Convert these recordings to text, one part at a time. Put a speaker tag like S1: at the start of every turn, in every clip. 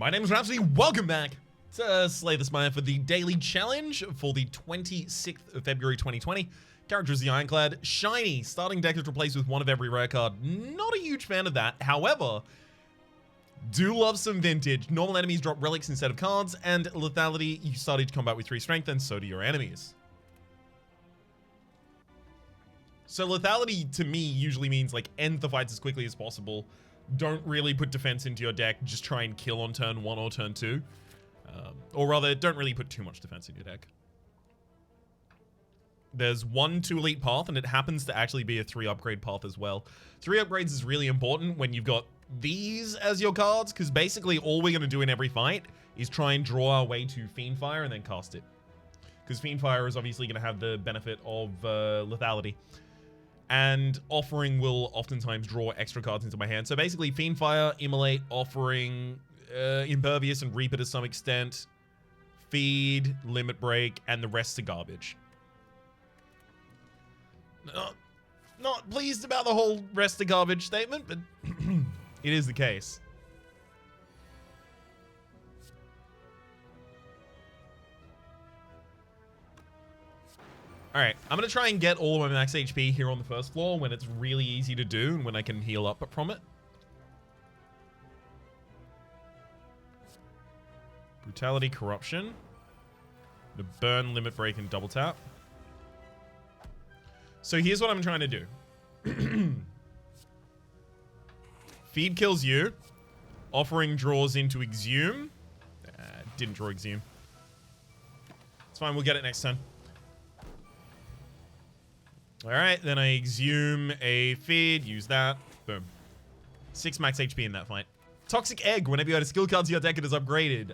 S1: My name is Rhapsody. Welcome back to Slay the Spire for the daily challenge for the 26th of February 2020. Character is the Ironclad. Shiny. Starting deck is replaced with one of every rare card. Not a huge fan of that. However, do love some vintage. Normal enemies drop relics instead of cards, and lethality, you start each combat with 3 strength, and so do your enemies. So lethality to me usually means like end the fights as quickly as possible. Don't really put defense into your deck. Just try and kill on turn 1 or turn 2. Or rather, don't really put too much defense in your deck. There's 1 2 elite path, and it happens to actually be a 3 upgrade path as well. 3 upgrades is really important when you've got these as your cards, because basically all we're going to do in every fight is try and draw our way to Fiendfire and then cast it. Because Fiendfire is obviously going to have the benefit of lethality. And Offering will oftentimes draw extra cards into my hand. So basically, Fiendfire, Immolate, Offering, Impervious, and Reaper to some extent, Feed, Limit Break, and the rest are garbage. Not pleased about the whole rest of garbage statement, but it is the case. Alright, I'm going to try and get all of my max HP here on the first floor when it's really easy to do and when I can heal up from it. Brutality, Corruption. The Burn, Limit Break, and Double Tap. So here's what I'm trying to do. Feed kills you. Offering draws into Exhume. Didn't draw Exhume. It's fine, we'll get it next turn. Alright, then I Exhume a Feed, use that. Boom. 6 max HP in that fight. Toxic Egg, whenever you add a skill card to your deck, it is upgraded.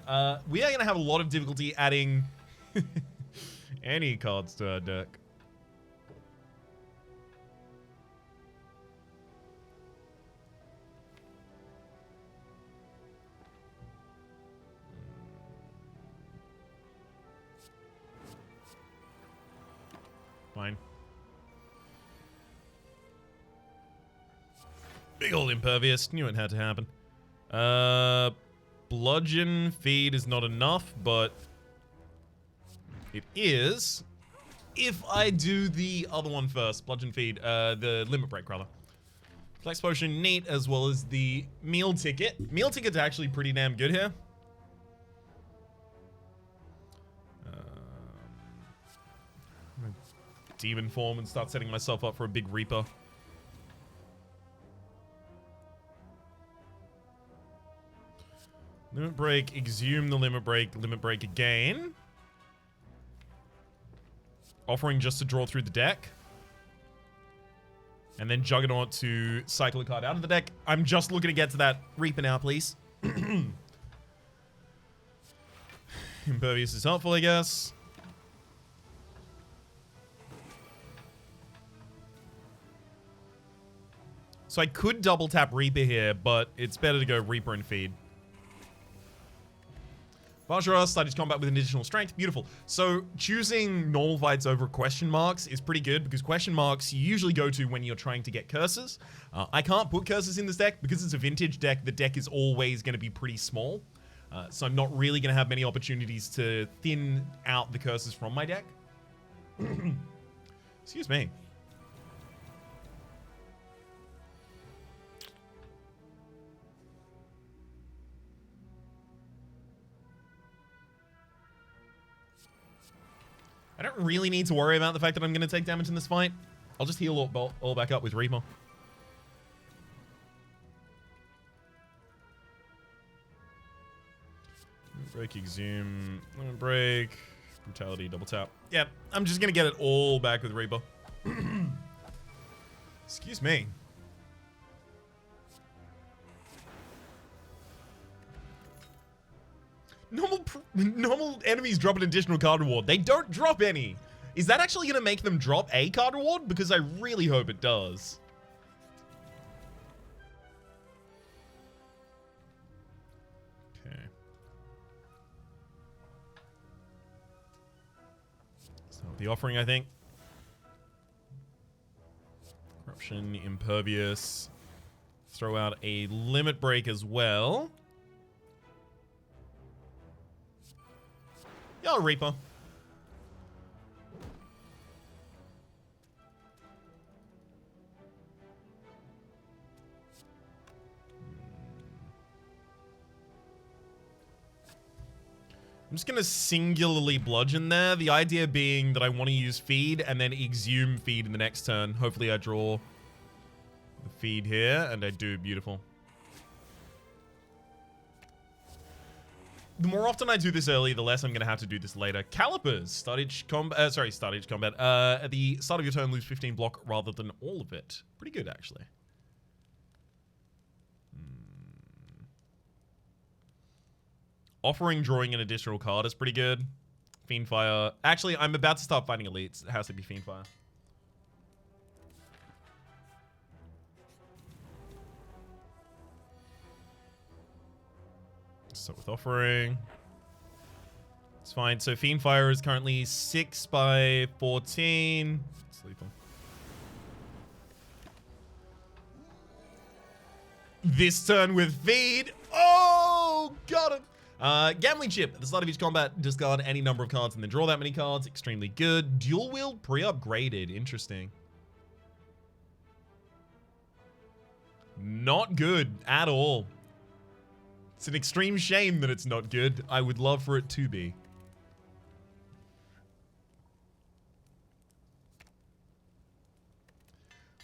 S1: We are going to have a lot of difficulty adding any cards to our deck. Fine. Big old Impervious. Knew it had to happen. Bludgeon Feed is not enough, but it is if I do the other one first. Bludgeon Feed, the Limit Break, rather. Flex Potion, neat, as well as the Meal Ticket. Meal Ticket's actually pretty damn good here. Demon form and start setting myself up for a big Reaper. Limit Break, Exhume the Limit Break again. Offering just to draw through the deck. And then Juggernaut to cycle a card out of the deck. I'm just looking to get to that Reaper now, please. Impervious is helpful, I guess. So I could double tap Reaper here, but it's better to go Reaper and Feed. Vajra started combat with an additional strength. Beautiful. So choosing normal fights over question marks is pretty good because question marks you usually go to when you're trying to get curses. I can't put curses in this deck because it's a vintage deck. The deck is always going to be pretty small. So I'm not really going to have many opportunities to thin out the curses from my deck. Excuse me. I don't really need to worry about the fact that I'm going to take damage in this fight. I'll just heal all back up with Reaper. Break, Exhume, Limit Break, Brutality, Double Tap. Yep, I'm just going to get it all back with Reaper. Excuse me. Normal enemies drop an additional card reward. They don't drop any. Is that actually going to make them drop a card reward? Because I really hope it does. Okay. So the Offering, I think. Corruption, Impervious. Throw out a Limit Break as well. Oh, Reaper. I'm just going to singularly bludgeon there. The idea being that I want to use feed and then exhume feed in the next turn. Hopefully I draw the feed here, and I do. Beautiful. The more often I do this early, the less I'm going to have to do this later. Calipers. Start each combat. At the start of your turn, lose 15 block rather than all of it. Pretty good, actually. Offering drawing an additional card is pretty good. Fiendfire. Actually, I'm about to start fighting elites. It has to be Fiendfire. So with offering. It's fine. So Fiendfire is currently 6 by 14. Sleep on. This turn with feed. Oh, got him. Gambling chip. At the start of each combat, discard any number of cards and then draw that many cards. Extremely good. Dual wield pre-upgraded. Interesting. Not good at all. It's an extreme shame that it's not good. I would love for it to be.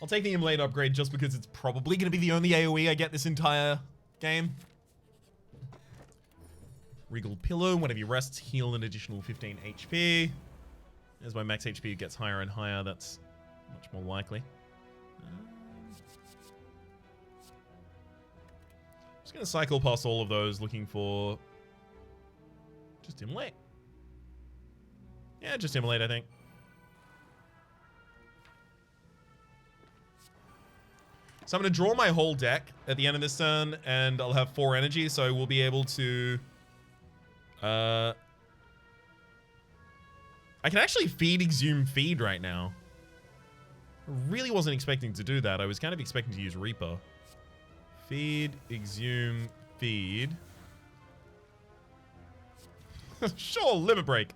S1: I'll take the Immolate upgrade just because it's probably going to be the only AoE I get this entire game. Regal Pillow, whenever you rest, heal an additional 15 HP. As my max HP gets higher and higher, that's much more likely. Just going to cycle past all of those, looking for just Immolate. Yeah, just Immolate, I think. So I'm going to draw my whole deck at the end of this turn, and I'll have 4 energy, so we'll be able to... I can actually feed, exhume, feed right now. I really wasn't expecting to do that. I was kind of expecting to use Reaper. Feed, exhume, feed. Sure, limit break.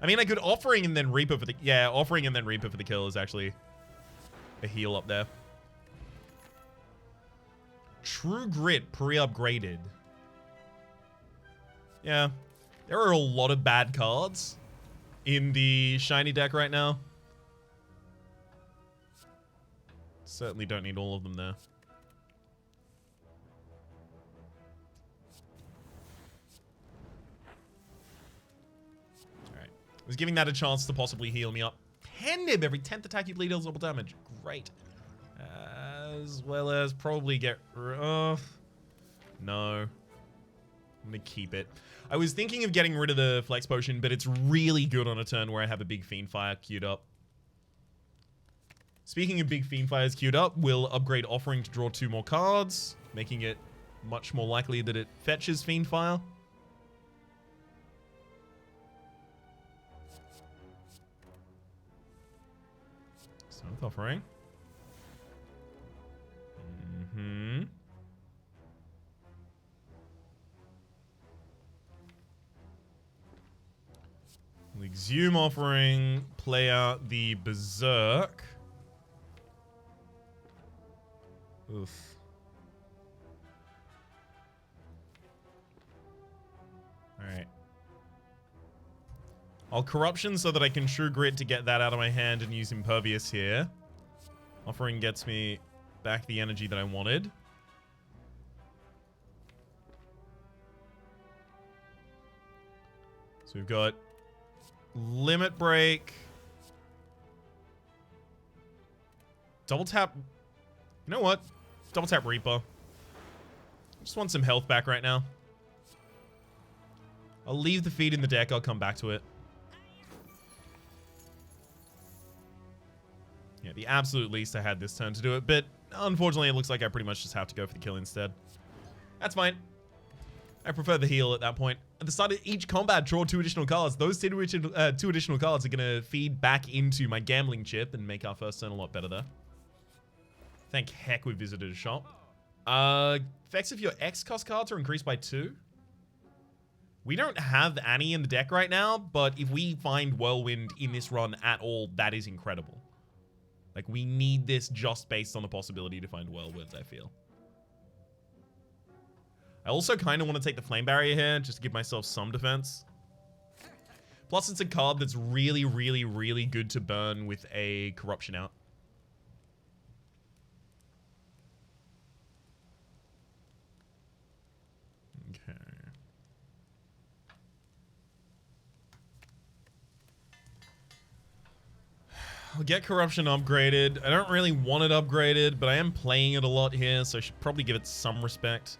S1: I mean, I could offering and then Reaper for the... Yeah, offering and then Reaper for the kill is actually a heal up there. True Grit pre-upgraded. Yeah. There are a lot of bad cards in the shiny deck right now. Certainly don't need all of them there. Alright. I was giving that a chance to possibly heal me up. Nib, every 10th attack you bleed deals double damage. Great. As well as probably get... no. I'm gonna keep it. I was thinking of getting rid of the Flex Potion, but it's really good on a turn where I have a big Fiendfire queued up. Speaking of big Fiendfires queued up, we'll upgrade Offering to draw 2 more cards, making it much more likely that it fetches Fiendfire. So with Offering. Exhume Offering, play out the Berserk. Oof. Alright. I'll Corruption so that I can True Grit to get that out of my hand and use Impervious here. Offering gets me back the energy that I wanted. So we've got Limit Break. Double tap. You know what? Double tap Reaper. Just want some health back right now. I'll leave the feed in the deck. I'll come back to it. Yeah, the absolute least I had this turn to do it, but unfortunately it looks like I pretty much just have to go for the kill instead. That's fine. I prefer the heal at that point. At the start of each combat, draw 2 additional cards. Those 2 additional cards are going to feed back into my gambling chip and make our first turn a lot better there. Thank heck we visited a shop. Effects of your X cost cards are increased by 2. We don't have Annie in the deck right now, but if we find Whirlwind in this run at all, that is incredible. Like, we need this just based on the possibility to find Whirlwinds, I feel. I also kind of want to take the Flame Barrier here, just to give myself some defense. Plus, it's a card that's really, really, really good to burn with a Corruption out. Okay. I'll get Corruption upgraded. I don't really want it upgraded, but I am playing it a lot here, so I should probably give it some respect.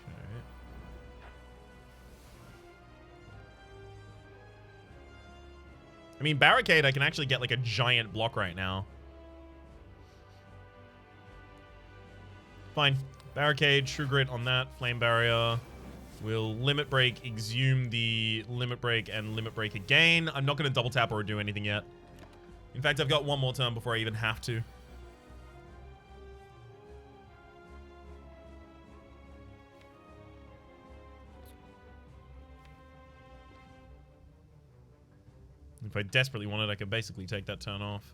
S1: Okay. I mean, Barricade, I can actually get like a giant block right now. Fine. Barricade, True Grit on that, Flame Barrier. We'll Limit Break, Exhume the Limit Break, and Limit Break again. I'm not going to double tap or do anything yet. In fact, I've got one more turn before I even have to. If I desperately wanted, I could basically take that turn off.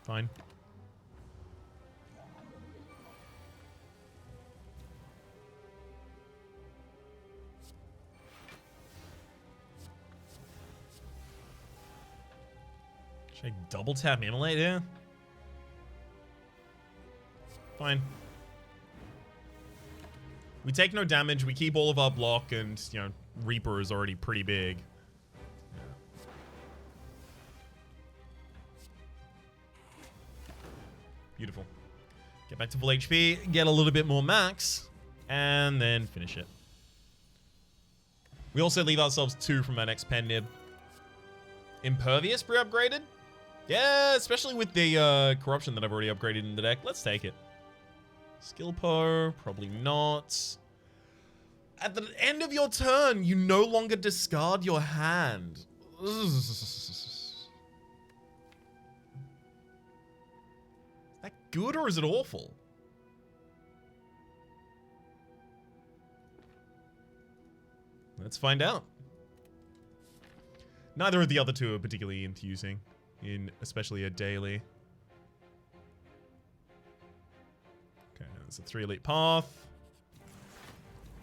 S1: Fine. Should I double tap Immolate here? Fine. We take no damage, we keep all of our block, and, you know, Reaper is already pretty big. Beautiful. Get back to full HP, get a little bit more max, and then finish it. We also leave ourselves 2 from our next pen nib. Impervious pre-upgraded? Yeah, especially with the Corruption that I've already upgraded in the deck. Let's take it. Skill Po, probably not. At the end of your turn, you no longer discard your hand. Is that good or is it awful? Let's find out. Neither of the other two are particularly enthusing, in especially a daily. Okay, there's a 3 elite path.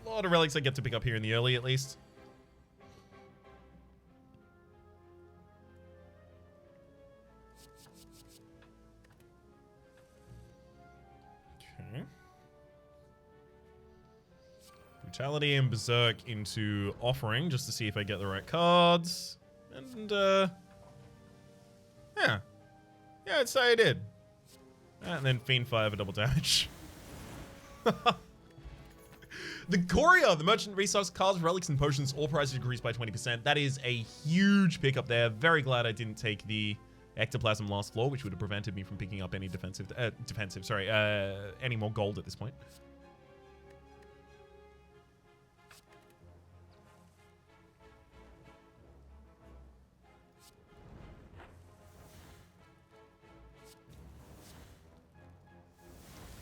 S1: A lot of relics I get to pick up here in the early, at least. Okay. Brutality and Berserk into Offering, just to see if I get the right cards. And, yeah. Yeah, I'd say I did. And then Fiend Fire for double damage. The Courier, the merchant restocks cards, relics, and potions, all prices increased by 20%. That is a huge pickup there. Very glad I didn't take the Ectoplasm last floor, which would have prevented me from picking up any any more gold at this point.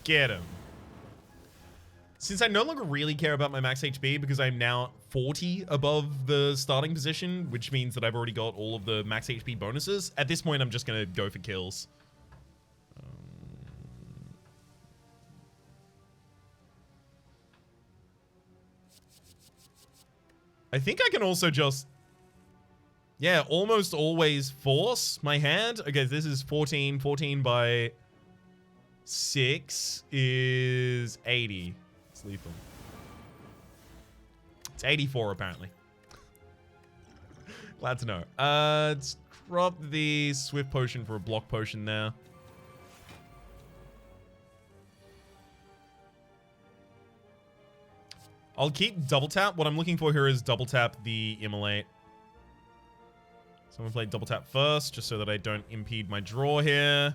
S1: Get him. Since I no longer really care about my max HP because I'm now 40 above the starting position, which means that I've already got all of the max HP bonuses, at this point I'm just going to go for kills. I think I can also just, yeah, almost always force my hand. Okay, this is 14. 14 by 6 is 80. It's lethal. It's 84, apparently. Glad to know. Let's drop the Swift Potion for a block potion there. I'll keep double tap. What I'm looking for here is double tap the Immolate. So I'm going to play double tap first, just so that I don't impede my draw here. Yeah,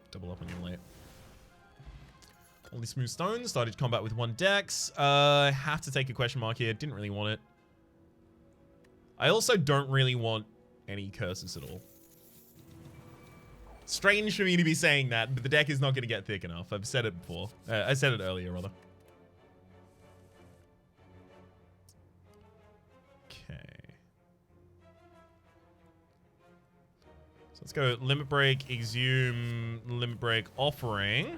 S1: double up on Immolate. Only Smooth Stones. Started combat with 1 dex. I have to take a question mark here. Didn't really want it. I also don't really want any curses at all. Strange for me to be saying that, but the deck is not going to get thick enough. I've said it before. I said it earlier, rather. Okay. So let's go Limit Break, Exhume, Limit Break, Offering.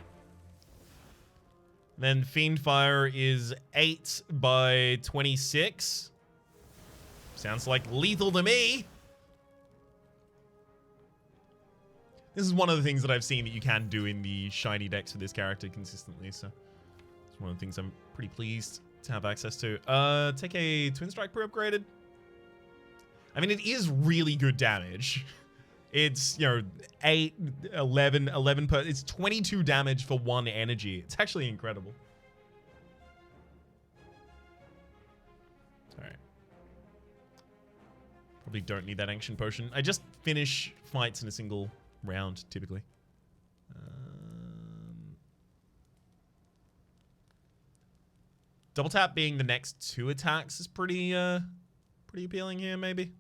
S1: Then Fiendfire is 8 by 26. Sounds like lethal to me. This is one of the things that I've seen that you can do in the shiny decks for this character consistently, so it's one of the things I'm pretty pleased to have access to. Take a Twin Strike pre-upgraded. I mean, it is really good damage. It's, you know, 8, 11 per... It's 22 damage for 1 energy. It's actually incredible. Alright. Probably don't need that Ancient Potion. I just finish fights in a single round, typically. Double tap being the next 2 attacks is pretty appealing here, maybe.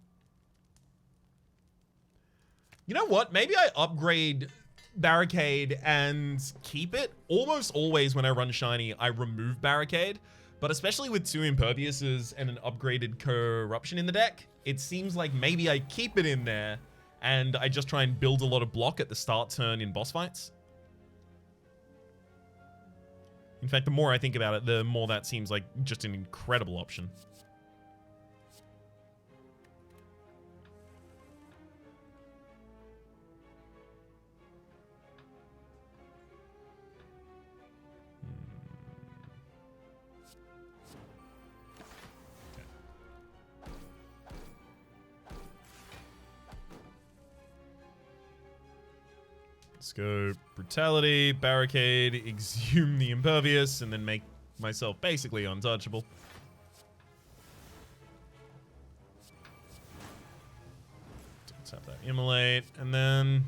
S1: You know what? Maybe I upgrade Barricade and keep it. Almost always when I run shiny, I remove Barricade. But especially with 2 Imperviouses and an upgraded Corruption in the deck, it seems like maybe I keep it in there and I just try and build a lot of block at the start turn in boss fights. In fact, the more I think about it, the more that seems like just an incredible option. Let's go Brutality, Barricade, Exhume the Impervious, and then make myself basically untouchable. Let's have that Immolate, and then...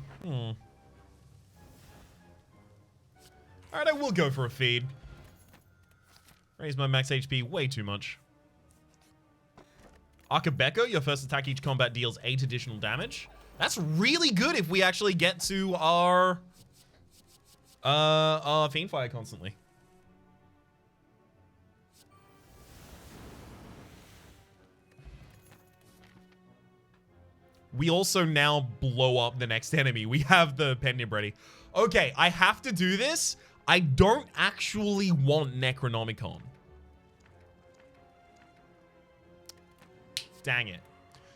S1: Alright, I will go for a feed. Raise my max HP way too much. Akabeko, your first attack each combat deals 8 additional damage. That's really good if we actually get to our Fiendfire constantly. We also now blow up the next enemy. We have the Pendant ready. Okay, I have to do this. I don't actually want Necronomicon. Dang it.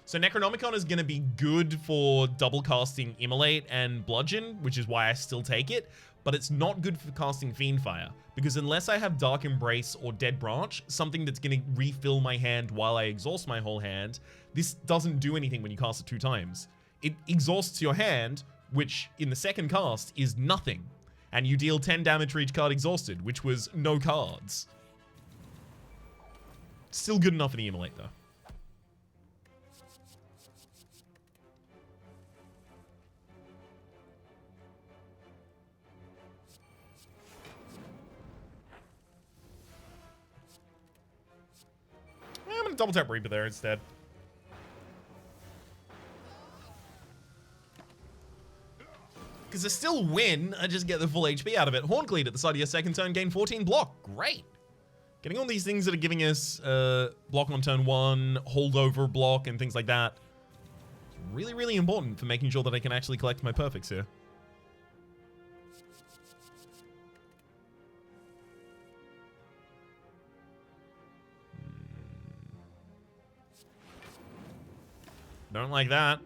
S1: So Necronomicon is going to be good for double casting Immolate and Bludgeon, which is why I still take it, but it's not good for casting Fiendfire, because unless I have Dark Embrace or Dead Branch, something that's going to refill my hand while I exhaust my whole hand, this doesn't do anything when you cast it 2 times. It exhausts your hand, which in the second cast is nothing, and you deal 10 damage for each card exhausted, which was no cards. Still good enough for the Immolate, though. I'm gonna double tap Reaper there instead. Because I still win, I just get the full HP out of it. Horncleat at the start of your second turn, gain 14 block. Great. Getting all these things that are giving us block on turn 1, holdover block, and things like that. Really, really important for making sure that I can actually collect my perfects here. Don't like that.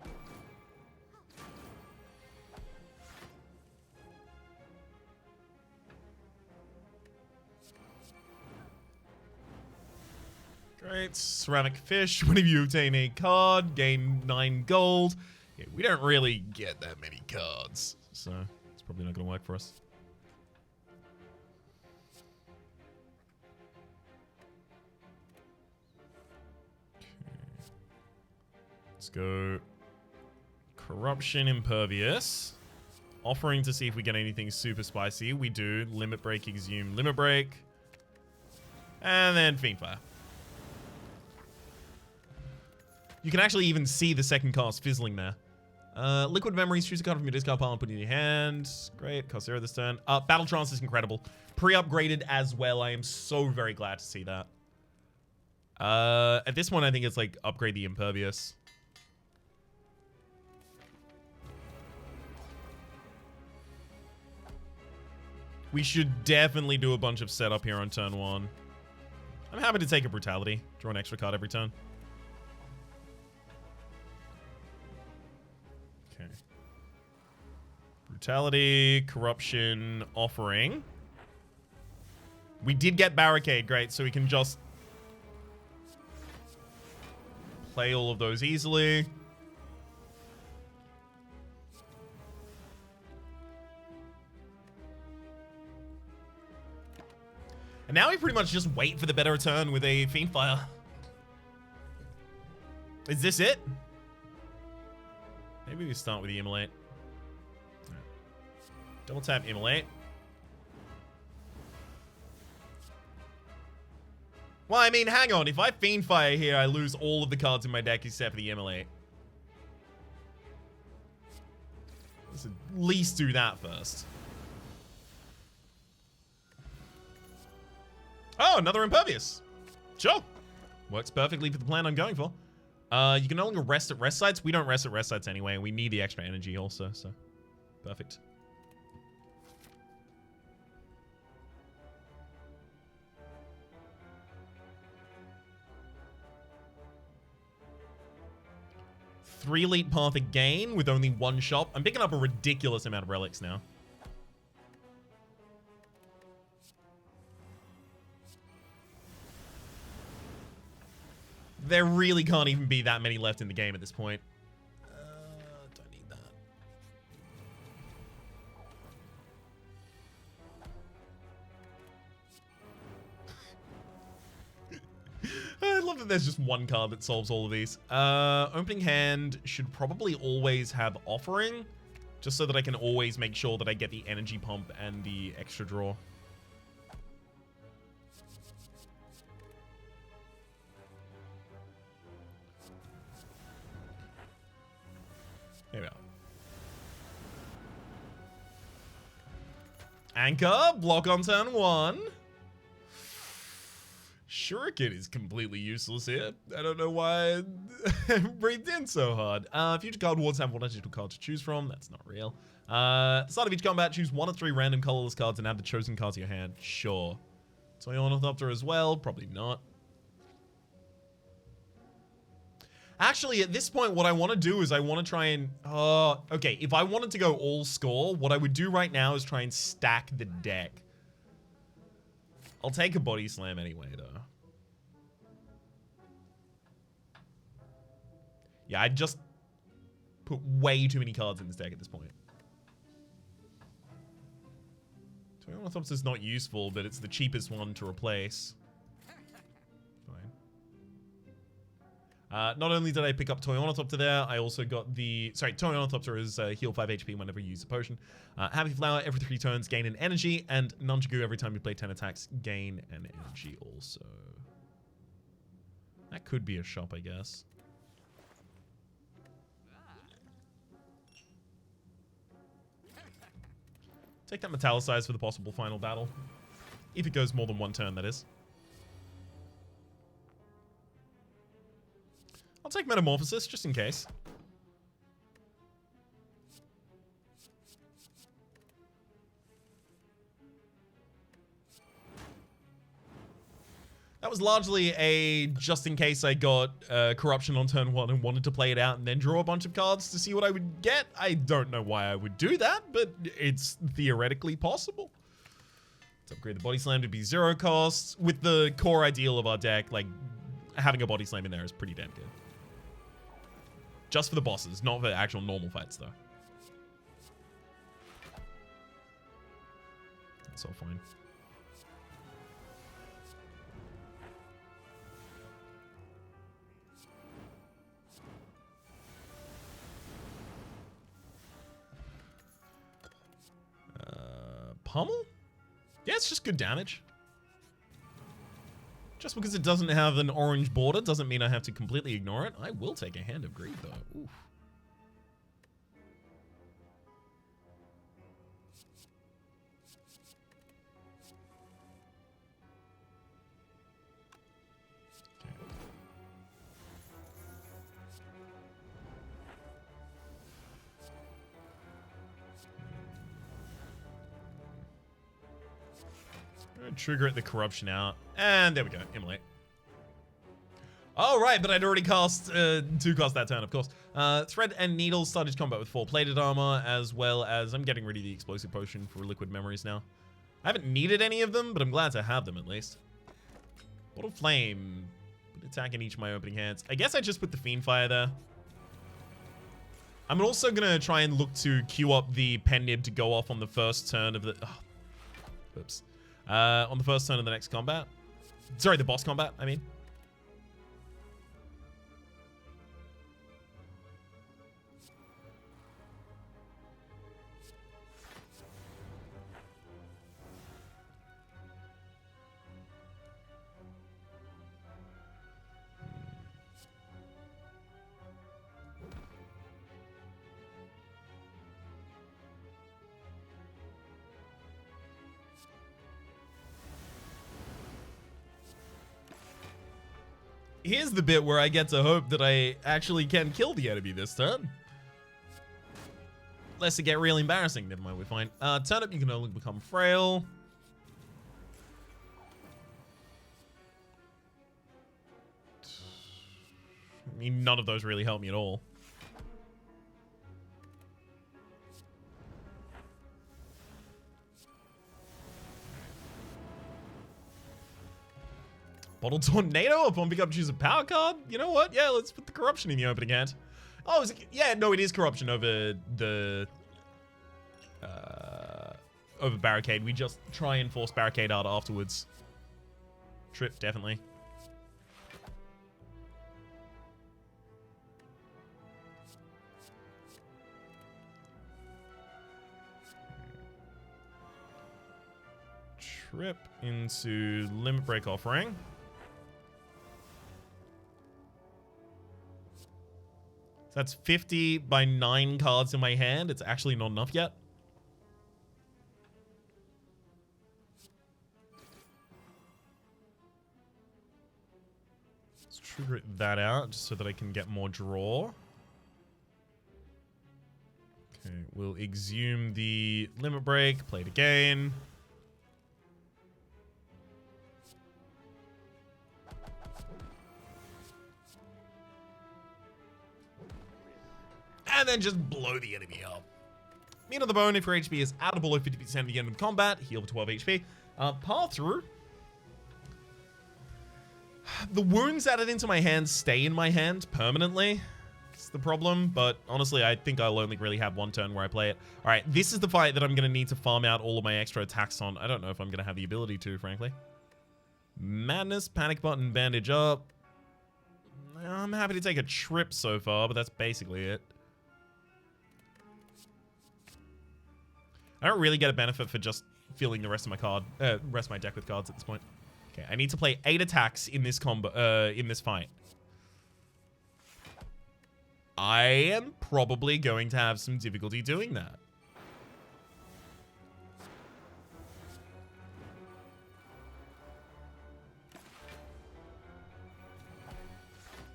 S1: Great. Ceramic Fish. Whenever you obtain a card, gain 9 gold. Yeah, we don't really get that many cards, so it's probably not going to work for us. Let's go Corruption, Impervious. Offering to see if we get anything super spicy. We do. Limit Break, Exhume, Limit Break. And then Fiendfire. You can actually even see the second cast fizzling there. Liquid Memories, choose a card from your discard pile and put it in your hand. Great, cost 0 this turn. Battle Trance is incredible. Pre-upgraded as well. I am so very glad to see that. At this point, I think it's like upgrade the Impervious. We should definitely do a bunch of setup here on turn 1. I'm happy to take a Brutality. Draw an extra card every turn. Okay. Brutality, Corruption, Offering. We did get Barricade, great, so we can just play all of those easily. And now we pretty much just wait for the better return with a Fiendfire. Is this it? Maybe we start with the Immolate. Double tap Immolate. Well, I mean, hang on. If I Fiendfire here, I lose all of the cards in my deck except for the Immolate. Let's at least do that first. Oh, another Impervious. Sure. Works perfectly for the plan I'm going for. You can no longer rest at rest sites. We don't rest at rest sites anyway. We need the extra energy also, so perfect. Three Elite Path again with only one shop. I'm picking up a ridiculous amount of relics now. There really can't even be that many left in the game at this point. Don't need that. I love that there's just one card that solves all of these. Opening hand should probably always have Offering, just so that I can always make sure that I get the energy pump and the extra draw. Here we are. Anchor, block on turn 1. Shuriken is completely useless here. I don't know why I breathed in so hard. Future card wards have one additional card to choose from. That's not real. At the start of each combat, choose 1 of 3 random colorless cards and add the chosen card to your hand. Sure. Toy Ornithopter as well? Probably not. Actually, at this point, what I want to do is I want to try and... okay, if I wanted to go all score, what I would do right now is try and stack the deck. I'll take a Body Slam anyway, though. Yeah, I just put way too many cards in this deck at this point. Toy Ornithopter is not useful, but it's the cheapest one to replace. Not only did I pick up Toy Ornithopter there, I also got the... Sorry, Toy Ornithopter is heal 5 HP whenever you use a potion. Happy Flower, every 3 turns, gain an energy. And Nunchaku, every time you play 10 attacks, gain an energy also. That could be a shop, I guess. Take that Metallicize for the possible final battle. If it goes more than 1 turn, that is. I'll take Metamorphosis, just in case. That was largely a just in case I got Corruption on turn 1 and wanted to play it out and then draw a bunch of cards to see what I would get. I don't know why I would do that, but it's theoretically possible. Let's upgrade the Body Slam to be 0 costs. With the core ideal of our deck, like, having a Body Slam in there is pretty damn good. Just for the bosses, not for actual normal fights, though. That's all fine. Pummel? Yeah, it's just good damage. Just because it doesn't have an orange border doesn't mean I have to completely ignore it. I will take a Hand of Greed, though. Oof. Trigger the corruption out. And there we go. Immolate. Oh, right, but I'd already cast 2 cost that turn, of course. Thread and Needle started combat with 4 plated armor, as well as I'm getting rid of the explosive potion for liquid memories now. I haven't needed any of them, but I'm glad to have them at least. Bottle Flame. Put attack in each of my opening hands. I guess I just put the Fiend Fire there. I'm also going to try and look to queue up the Pen Nib to go off on the first turn of the... Oh, oops. On the first turn of the next combat. Sorry, the boss combat, I mean. Here's the bit where I get to hope that I actually can kill the enemy this turn. Lest it get real embarrassing. Never mind, we're fine. Turnip, you can only become frail. I mean, none of those really help me at all. Bottle Tornado upon pick up, choose a power card. You know what? Yeah, let's put the corruption in the opening hand. Oh, yeah, no, it is corruption over the over barricade. We just try and force barricade out afterwards. Trip, definitely. Trip into Limit Break Offering. That's 50 by 9 cards in my hand. It's actually not enough yet. Let's trigger that out just so that I can get more draw. Okay, we'll exhume the Limit Break, play it again. And then just blow the enemy up. Meat on the bone, if your HP is out of below 50% at the end of combat, heal for 12 HP. Power through. The wounds added into my hand stay in my hand permanently. It's the problem, but honestly, I think I'll only really have one turn where I play it. All right, this is the fight that I'm going to need to farm out all of my extra attacks on. I don't know if I'm going to have the ability to, frankly. Madness, Panic Button, Bandage up. I'm happy to take a trip so far, but that's basically it. I don't really get a benefit for just filling the rest of my deck with cards at this point. Okay, I need to play 8 attacks in this combo, in this fight. I am probably going to have some difficulty doing that.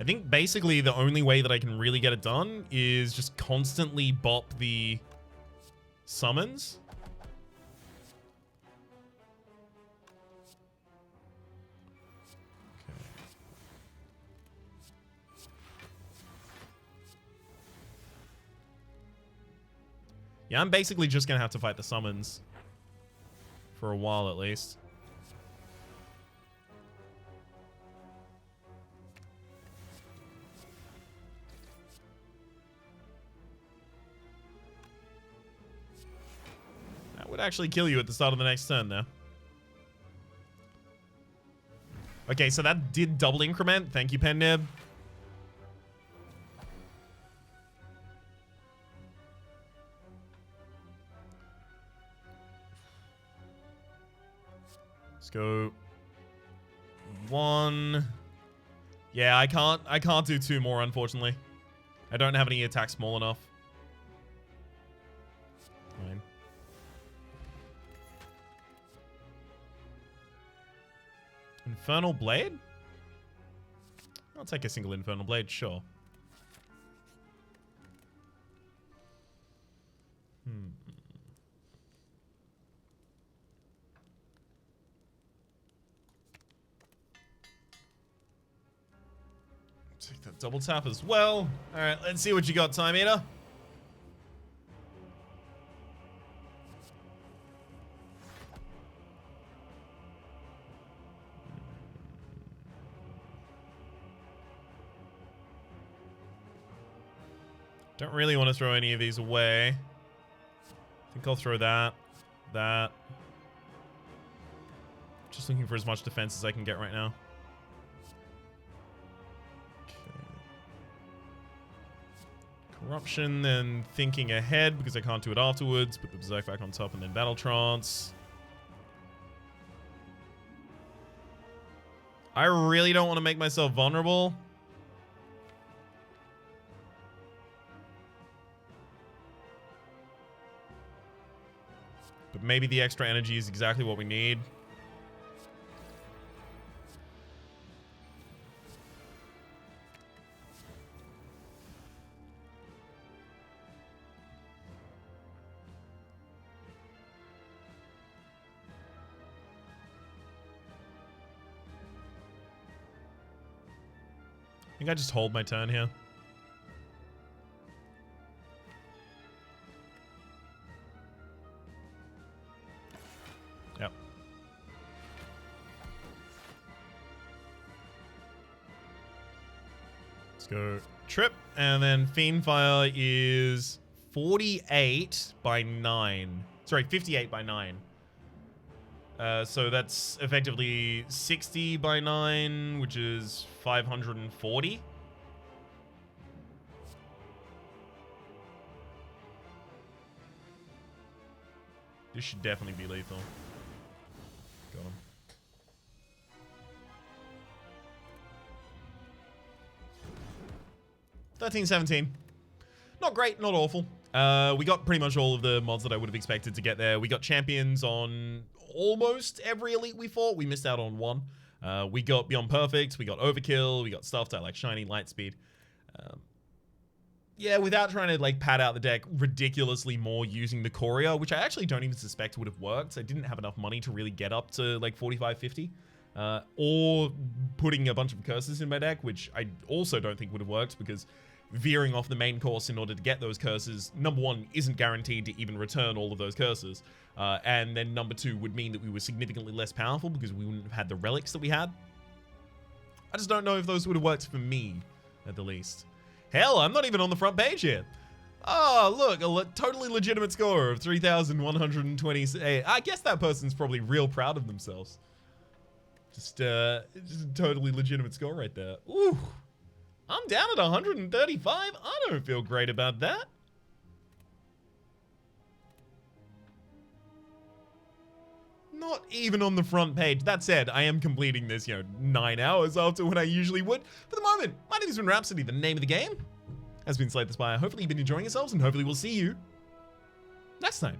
S1: I think basically the only way that I can really get it done is just constantly bop the summons. Okay. Yeah, I'm basically just gonna have to fight the summons for a while at least. Would actually kill you at the start of the next turn there. Okay, so that did double increment. Thank you, Pen Nib. Let's go 1. Yeah, I can't do 2 more, unfortunately. I don't have any attacks small enough. Fine. Infernal Blade? I'll take a single Infernal Blade, sure. Take that double tap as well. Alright, let's see what you got, Time Eater. Don't really want to throw any of these away. I think I'll throw that. Just looking for as much defense as I can get right now. Corruption, then thinking ahead because I can't do it afterwards. Put the Berserk back on top and then Battle Trance. I really don't want to make myself vulnerable. But maybe the extra energy is exactly what we need. I think I just hold my turn here. Yep. Let's go trip, and then Fiendfire is 48 by 9. Sorry, 58 by 9. So that's effectively 60 by 9, which is 540. This should definitely be lethal. Got him. $13.17. Not great, not awful. We got pretty much all of the mods that I would have expected to get there. We got champions on almost every elite we fought. We missed out on 1. We got Beyond Perfect, we got Overkill, we got stuff that like Shiny, Lightspeed. Yeah, without trying to like pad out the deck ridiculously more using the Courier, which I actually don't even suspect would have worked. I didn't have enough money to really get up to like 45, 50. Or putting a bunch of curses in my deck, which I also don't think would have worked because veering off the main course in order to get those curses, number 1, isn't guaranteed to even return all of those curses. And then number 2 would mean that we were significantly less powerful because we wouldn't have had the relics that we had. I just don't know if those would have worked for me, at the least. Hell, I'm not even on the front page here. Oh, look, a totally legitimate score of 3,128. I guess that person's probably real proud of themselves. Just a totally legitimate score right there. Ooh. I'm down at 135. I don't feel great about that. Not even on the front page. That said, I am completing this, 9 hours after when I usually would. For the moment, my name has been Rhapsody. The name of the game has been Slay the Spire. Hopefully you've been enjoying yourselves, and hopefully we'll see you next time.